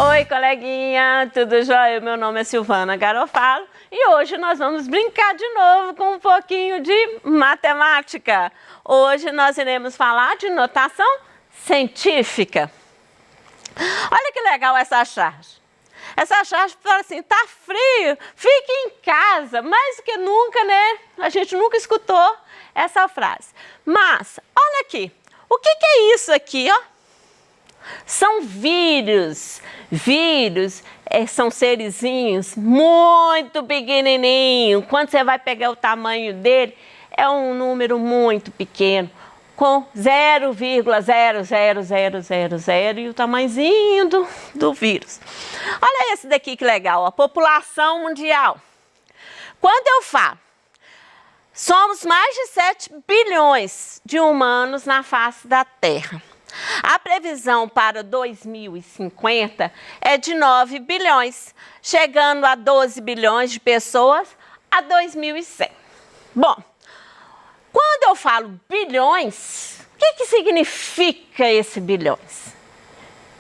Oi, coleguinha, tudo jóia? Meu nome é Silvana Garofalo e hoje nós vamos brincar de novo com um pouquinho de matemática. Hoje nós iremos falar de notação científica. Olha que legal essa charge. Essa charge fala assim, tá frio, fique em casa. Mais do que nunca, né? A gente nunca escutou essa frase. Mas, olha aqui, o que é isso aqui, ó? São vírus. Vírus são serizinhos muito pequenininhos. Quando você vai pegar o tamanho dele, é um número muito pequeno, com 0,00000 e o tamanhozinho do vírus. Olha esse daqui que legal, a população mundial. Quando eu falo, somos mais de 7 bilhões de humanos na face da Terra. A previsão para 2050 é de 9 bilhões, chegando a 12 bilhões de pessoas a 2100. Bom, quando eu falo bilhões, o que significa esse bilhões?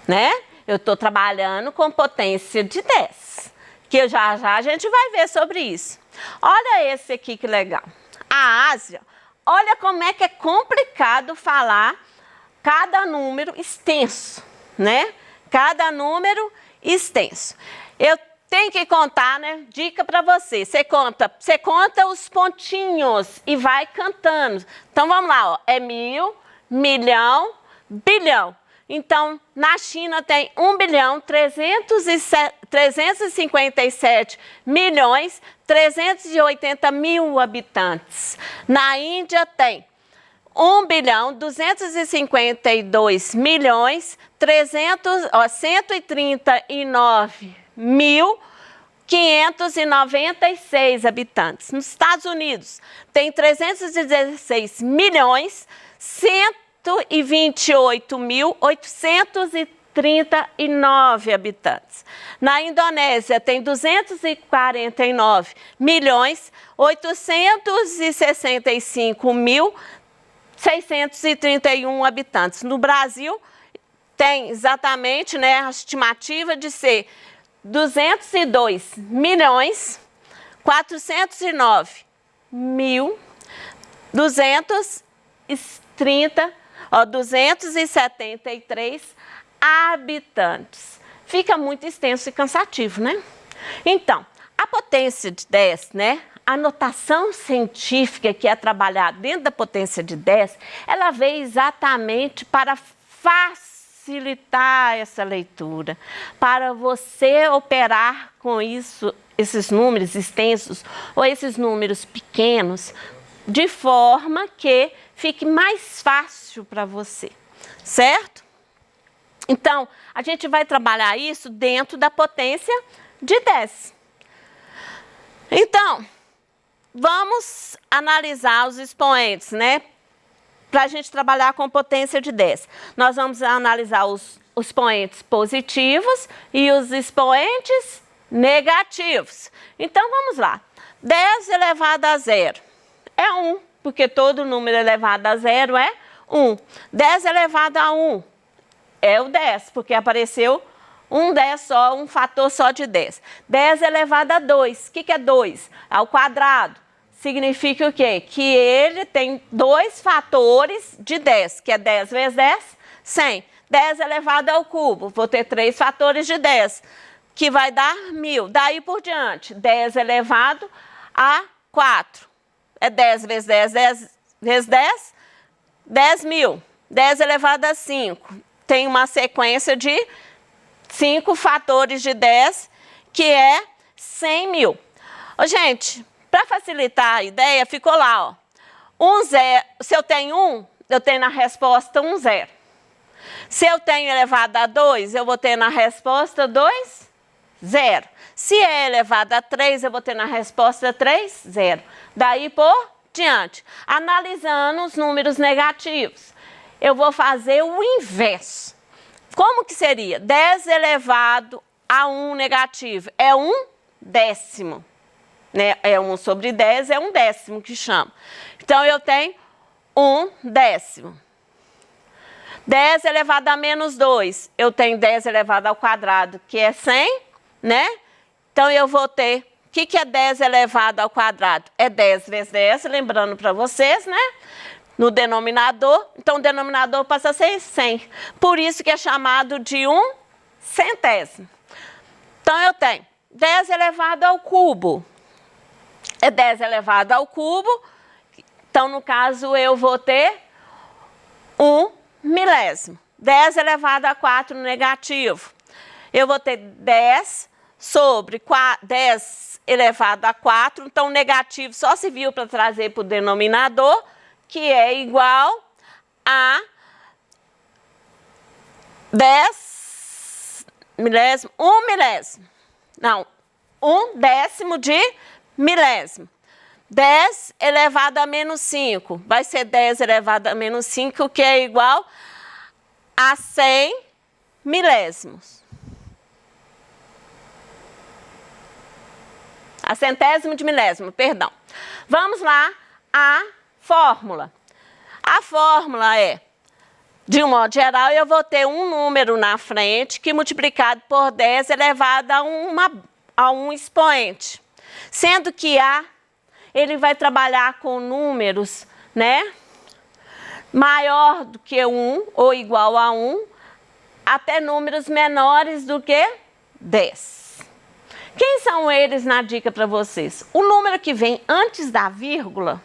Né? Eu estou trabalhando com potência de 10, que já a gente vai ver sobre isso. Olha esse aqui que legal. A Ásia, olha como é que é complicado falar cada número extenso, né? Cada número extenso. Eu tenho que contar, né? Dica para você. Você conta os pontinhos e vai cantando. Então vamos lá, ó. É 1000, milhão, bilhão. Então, na China tem 1.357 milhões 380 mil habitantes. Na Índia tem 1.252 milhões 139 mil 596 habitantes. Nos Estados Unidos tem 316 milhões 128 mil 839 habitantes. Na Indonésia tem 249 milhões 865 mil 631 habitantes. No Brasil, tem exatamente, né, a estimativa de ser 202 milhões 409 mil 273 habitantes. Fica muito extenso e cansativo, né? Então, a potência de 10, né? A notação científica que é trabalhada dentro da potência de 10, ela veio exatamente para facilitar essa leitura, para você operar com isso, esses números extensos ou esses números pequenos, de forma que fique mais fácil para você, certo? Então, a gente vai trabalhar isso dentro da potência de 10. Então, vamos analisar os expoentes, né? Para a gente trabalhar com potência de 10. Nós vamos analisar os expoentes positivos e os expoentes negativos. Então, vamos lá. 10 elevado a 0 é 1, porque todo número elevado a 0 é 1. 10 elevado a 1 é o 10, porque apareceu um 10 só, um fator só de 10. 10 elevado a 2. O que é 2? Ao quadrado. Significa o quê? Que ele tem dois fatores de 10, que é 10 vezes 10, 100. 10 elevado ao cubo, vou ter 3 fatores de 10, que vai dar 1000. Daí por diante, 10 elevado a 4. É 10 vezes 10, 10 vezes 10, 10 mil. 10 elevado a 5. Tem uma sequência de 5 fatores de 10, que é 100 mil. Ô, gente, para facilitar a ideia, ficou lá, ó. Se eu tenho 1, eu tenho na resposta 1, 0. Se eu tenho elevado a 2, eu vou ter na resposta 2, 0. Se é elevado a 3, eu vou ter na resposta 3, 0. Daí por diante. Analisando os números negativos, eu vou fazer o inverso. Como que seria? 10 elevado a 1 negativo é 1 décimo. Né? É 1 sobre 10, é 1 décimo que chama. Então, eu tenho 1 décimo. 10 elevado a menos 2, eu tenho 10 elevado ao quadrado, que é 100, né? Então, eu vou ter, o que é 10 elevado ao quadrado? É 10 vezes 10, lembrando para vocês, né? No denominador, então o denominador passa a ser 100. Por isso que é chamado de 1/100. Então, eu tenho 10 elevado ao cubo. É 10 elevado ao cubo. Então, no caso, eu vou ter 1/1000. 10 elevado a 4 negativo. Eu vou ter 10 sobre 10 elevado a 4. Então, o negativo só serviu para trazer para o denominador, que é igual a 10 milésimo, 1/1000. Não, 1/10 de milésimo. 10 elevado a menos 5, vai ser 10 elevado a menos 5, que é igual a 100 milésimos. A centésimo de milésimo, perdão. Vamos lá, a fórmula. A fórmula é, de um modo geral, eu vou ter um número na frente que multiplicado por 10 elevado a um expoente. Sendo que A, ele vai trabalhar com números, né? Maior do que 1 ou igual a 1, até números menores do que 10. Quem são eles na dica para vocês? O número que vem antes da vírgula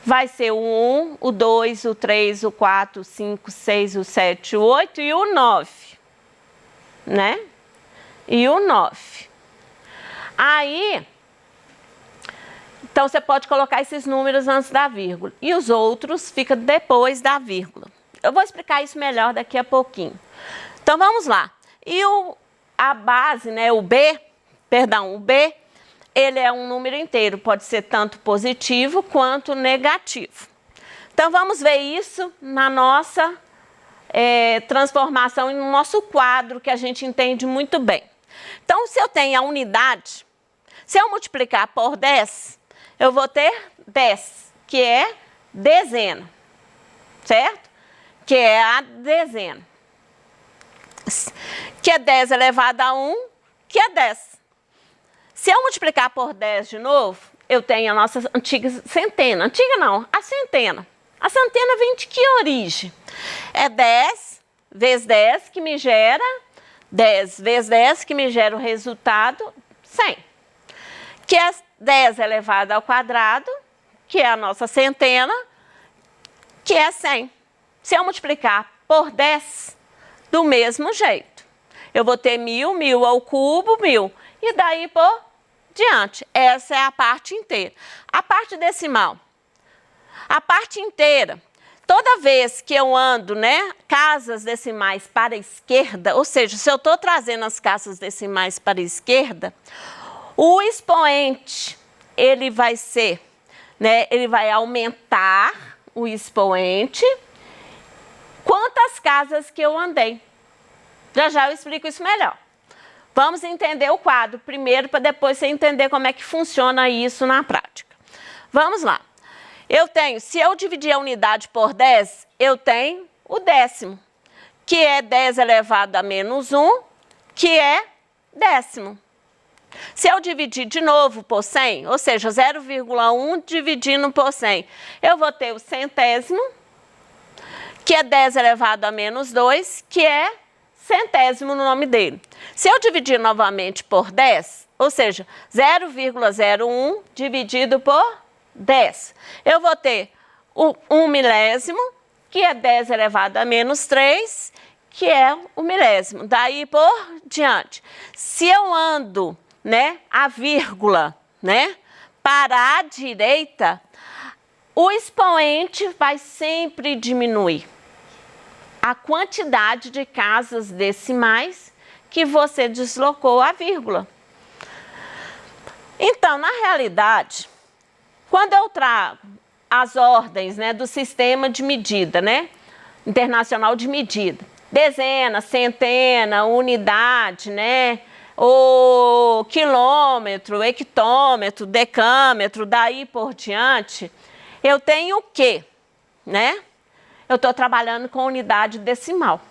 vai ser o 1, o 2, o 3, o 4, o 5, o 6, o 7, o 8 e o 9, né? E o 9. Aí, então você pode colocar esses números antes da vírgula e os outros ficam depois da vírgula. Eu vou explicar isso melhor daqui a pouquinho. Então vamos lá. E a base, né, o B, ele é um número inteiro, pode ser tanto positivo quanto negativo. Então, vamos ver isso na nossa transformação, no nosso quadro, que a gente entende muito bem. Então, se eu tenho a unidade, se eu multiplicar por 10, eu vou ter 10, que é dezena, certo? Que é a dezena. Que é 10 elevado a 1, que é 10. Se eu multiplicar por 10 de novo, eu tenho a nossa antiga centena. Antiga não, a centena. A centena vem de que origem? É 10 vezes 10 que me gera 10 vezes 10 que me gera o resultado 100. Que é 10 elevado ao quadrado, que é a nossa centena, que é 100. Se eu multiplicar por 10, do mesmo jeito. Eu vou ter 1000, 1000 ao cubo, 1000. E daí por diante. Essa é a parte inteira. A parte decimal. A parte inteira. Toda vez que eu ando, né, casas decimais para a esquerda, ou seja, se eu estou trazendo as casas decimais para a esquerda, o expoente, ele vai ser, né, ele vai aumentar o expoente quantas casas que eu andei. Já já eu explico isso melhor. Vamos entender o quadro primeiro, para depois você entender como é que funciona isso na prática. Vamos lá. Eu tenho, se eu dividir a unidade por 10, eu tenho o décimo, que é 10 elevado a menos 1, que é décimo. Se eu dividir de novo por 100, ou seja, 0,1 dividindo por 100, eu vou ter o centésimo, que é 10 elevado a menos 2, que é centésimo no nome dele. Se eu dividir novamente por 10, ou seja, 0,01 dividido por 10, eu vou ter o 1 milésimo, que é 10 elevado a menos 3, que é o milésimo. Daí por diante. Se eu ando, né, a vírgula, né, para a direita, o expoente vai sempre diminuir a quantidade de casas decimais que você deslocou a vírgula. Então, na realidade, quando eu trago as ordens, né, do sistema de medida, né, internacional de medida, dezena, centena, unidade, né, o quilômetro, hectômetro, decâmetro, daí por diante, eu tenho o quê, né? eu estou trabalhando com unidade decimal,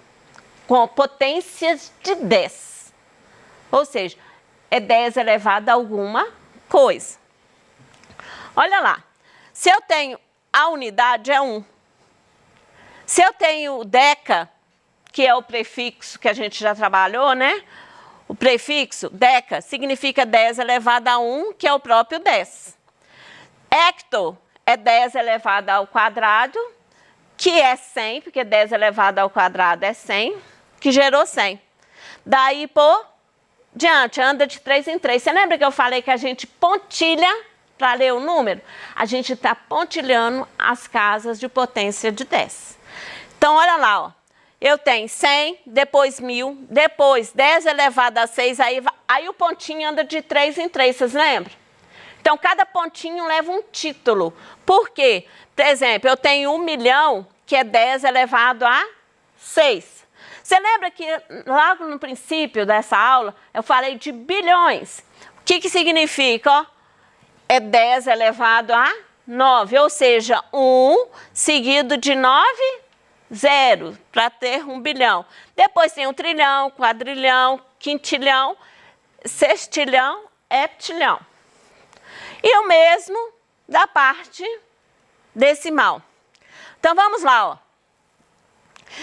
com potências de 10. Ou seja, é 10 elevado a alguma coisa. Olha lá, se eu tenho a unidade é 1. Se eu tenho deca, que é o prefixo que a gente já trabalhou, né? O prefixo deca significa 10 elevado a 1, que é o próprio 10. Hecto é 10 elevado ao quadrado, que é 100, porque 10 elevado ao quadrado é 100, que gerou 100. Daí por diante, anda de 3 em 3. Você lembra que eu falei que a gente pontilha para ler o número? A gente está pontilhando as casas de potência de 10. Então, olha lá, ó. Eu tenho 100, depois 1000, depois 10 elevado a 6, aí o pontinho anda de 3 em 3, vocês lembram? Então, cada pontinho leva um título. Por quê? Por exemplo, eu tenho 1 milhão, que é 10 elevado a 6. Você lembra que logo no princípio dessa aula, eu falei de bilhões. O que significa? Ó? É 10 elevado a 9, ou seja, 1 seguido de 9 0, para ter 1 bilhão. Depois tem um trilhão, quadrilhão, quintilhão, sextilhão, heptilhão. E o mesmo da parte decimal. Então, vamos lá, ó.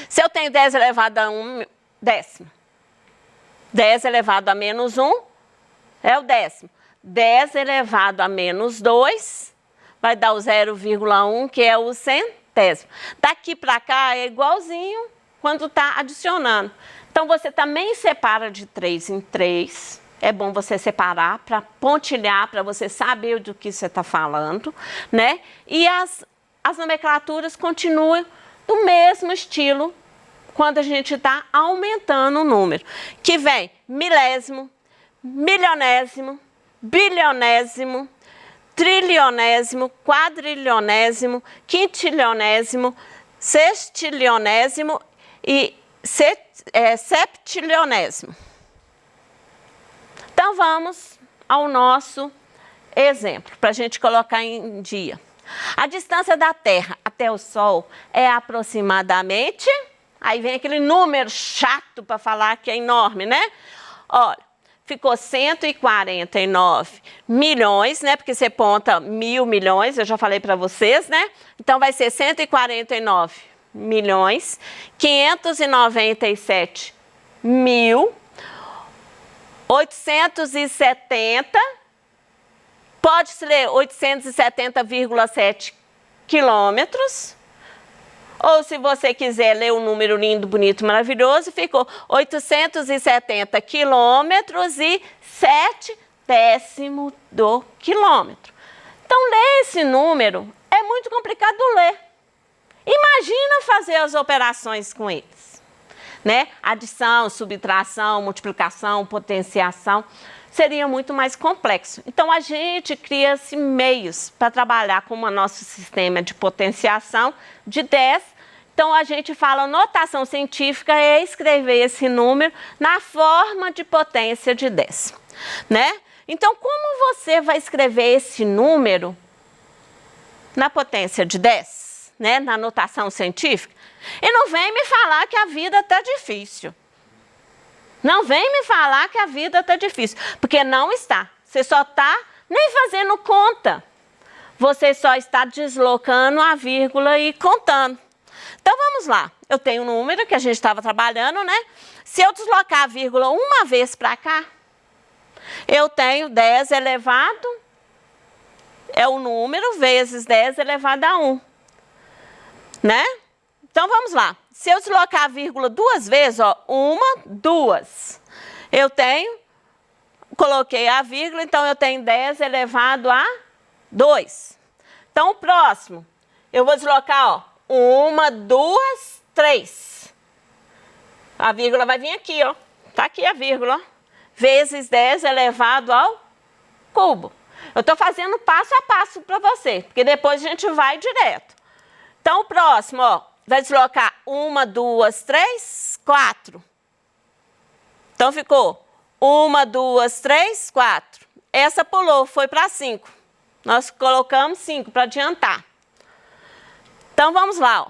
Se eu tenho 10 elevado a 1 décimo, 10 elevado a menos 1 é o décimo. 10 elevado a menos 2 vai dar o 0,1, que é o centésimo. Daqui para cá é igualzinho quando está adicionando. Então, você também separa de 3 em 3. É bom você separar para pontilhar, para você saber do que você está falando, né? E as nomenclaturas continuam do mesmo estilo quando a gente está aumentando o número. Que vem milésimo, milionésimo, bilionésimo, trilionésimo, quadrilionésimo, quintilionésimo, sextilionésimo e septilionésimo. Então, vamos ao nosso exemplo, para a gente colocar em dia. A distância da Terra até o Sol é aproximadamente... Aí vem aquele número chato para falar que é enorme, né? Olha, ficou 149 milhões, né? Porque você ponta 1.000 milhões, eu já falei para vocês, né? Então, vai ser 149 milhões, 597 mil, 870, pode-se ler 870,7 quilômetros, ou se você quiser ler um número lindo, bonito, maravilhoso, ficou 870 quilômetros e 7 décimos do quilômetro. Então, ler esse número é muito complicado ler. Imagina fazer as operações com eles, né? Adição, subtração, multiplicação, potenciação, seria muito mais complexo. Então, a gente cria-se meios para trabalhar com o nosso sistema de potenciação de 10. Então, a gente fala, notação científica é escrever esse número na forma de potência de 10, né? Então, como você vai escrever esse número na potência de 10, né? Na notação científica? E não vem me falar que a vida está difícil. Não vem me falar que a vida está difícil, porque não está. Você só está nem fazendo conta. Você só está deslocando a vírgula e contando. Então, vamos lá. Eu tenho um número que a gente estava trabalhando, né? Se eu deslocar a vírgula uma vez para cá, eu tenho 10 elevado, é o número, vezes 10 elevado a 1. Né? Então, vamos lá. Se eu deslocar a vírgula duas vezes, ó, 1, 2, eu tenho, coloquei a vírgula, então eu tenho 10 elevado a 2. Então, o próximo, eu vou deslocar, ó, 1, 2, 3. A vírgula vai vir aqui, ó. Tá aqui a vírgula, ó. Vezes 10 elevado ao cubo. Eu estou fazendo passo a passo para você, porque depois a gente vai direto. Então, o próximo, ó, vai deslocar 1, 2, 3, 4. Então, ficou 1, 2, 3, 4. Essa pulou, foi para 5. Nós colocamos 5 para adiantar. Então, vamos lá, ó.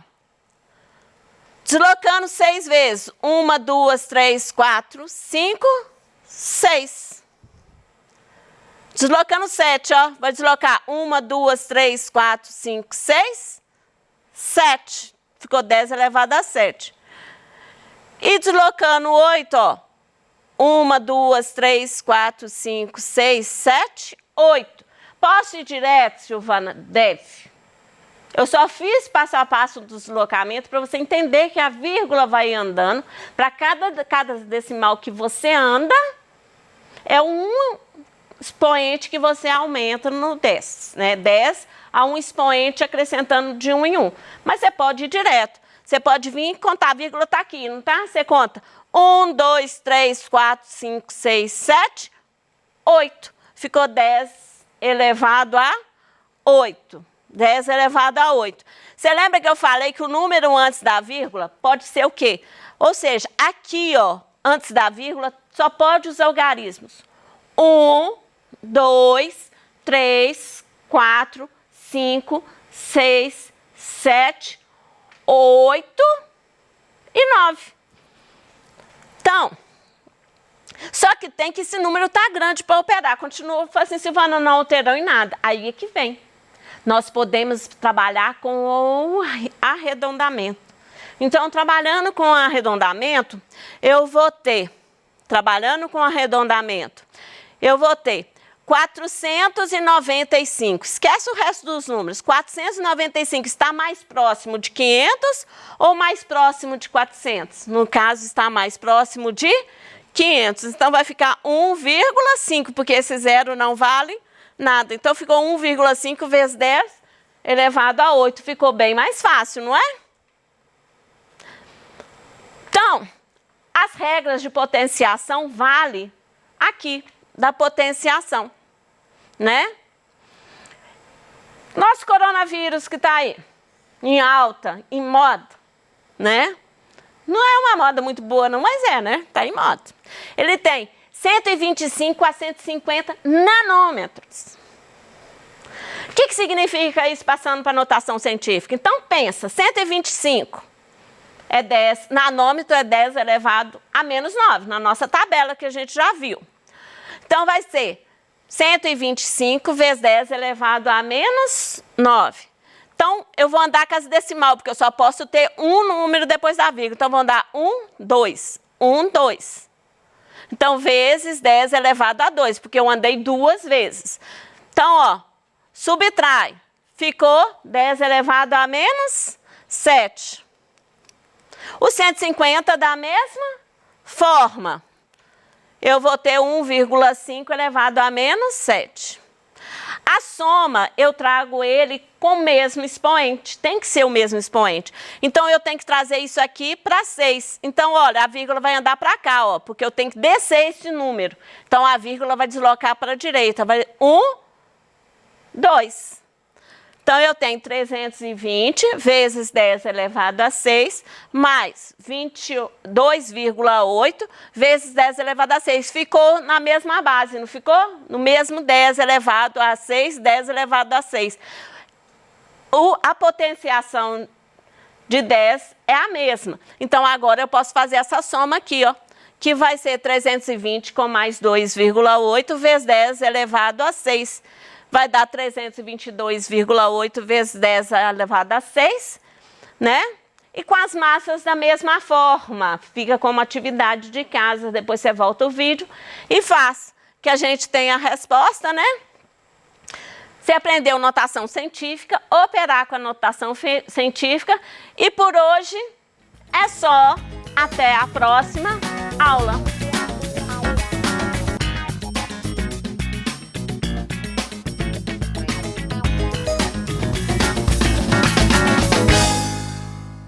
Deslocando 6 vezes. 1, 2, 3, 4, 5, 6. Deslocando 7, ó. Vai deslocar 1, 2, 3, 4, 5, 6, 7. Ficou 10 elevado a 7. E deslocando 8, ó. 1, 2, 3, 4, 5, 6, 7, 8. Posso ir direto, Silvana? Deve. Eu só fiz passo a passo do deslocamento para você entender que a vírgula vai andando. Para cada decimal que você anda, é um expoente que você aumenta no 10. Né? 10 a um expoente acrescentando de 1 em 1. Mas você pode ir direto. Você pode vir e contar, a vírgula está aqui, não está? Você conta 1, 2, 3, 4, 5, 6, 7, 8. Ficou 10 elevado a 8. 10 elevado a 8. Você lembra que eu falei que o número antes da vírgula pode ser o quê? Ou seja, aqui, ó, antes da vírgula, só pode os algarismos. 1, 2, 3, 4, 5, 6, 7, 8 e 9. Então, só que tem que esse número tá grande para operar. Continua assim, Silvana, não alterou em nada. Aí é que vem. Nós podemos trabalhar com o arredondamento. Então, trabalhando com arredondamento, eu vou ter 495. Esquece o resto dos números. 495 está mais próximo de 500 ou mais próximo de 400? No caso, está mais próximo de 500. Então, vai ficar 1,5, porque esse zero não vale nada. Então, ficou 1,5 vezes 10 elevado a 8. Ficou bem mais fácil, não é? Então, as regras de potenciação valem aqui, da potenciação, né? Nosso coronavírus que está aí, em alta, em moda, né? Não é uma moda muito boa não, mas é, né? Está em moda. Ele tem 125 a 150 nanômetros. O que significa isso passando para a notação científica? Então, pensa, 125 é 10, nanômetro é 10 elevado a menos 9, na nossa tabela que a gente já viu. Então, vai ser 125 vezes 10 elevado a menos 9. Então, eu vou andar com as decimal, porque eu só posso ter um número depois da vírgula. Então, vou andar 1, 2, 1, 2. Então, vezes 10 elevado a 2, porque eu andei 2 vezes. Então, ó, subtrai. Ficou 10 elevado a menos 7. O 150 da mesma forma. Eu vou ter 1,5 elevado a menos 7. A soma, eu trago ele com o mesmo expoente. Tem que ser o mesmo expoente. Então, eu tenho que trazer isso aqui para 6. Então, olha, a vírgula vai andar para cá, ó, porque eu tenho que descer esse número. Então, a vírgula vai deslocar para a direita. Vai 1, 2. Então, eu tenho 320 vezes 10 elevado a 6, mais 22,8 vezes 10 elevado a 6. Ficou na mesma base, não ficou? No mesmo 10 elevado a 6, 10 elevado a 6. A potenciação de 10 é a mesma. Então, agora eu posso fazer essa soma aqui, ó, que vai ser 320 com mais 2,8 vezes 10 elevado a 6. Vai dar 322,8 vezes 10 elevado a 6, né? E com as massas da mesma forma. Fica como atividade de casa, depois você volta o vídeo e faz. Que a gente tenha a resposta, né? Você aprendeu notação científica, operar com a notação científica. E por hoje é só. Até a próxima aula.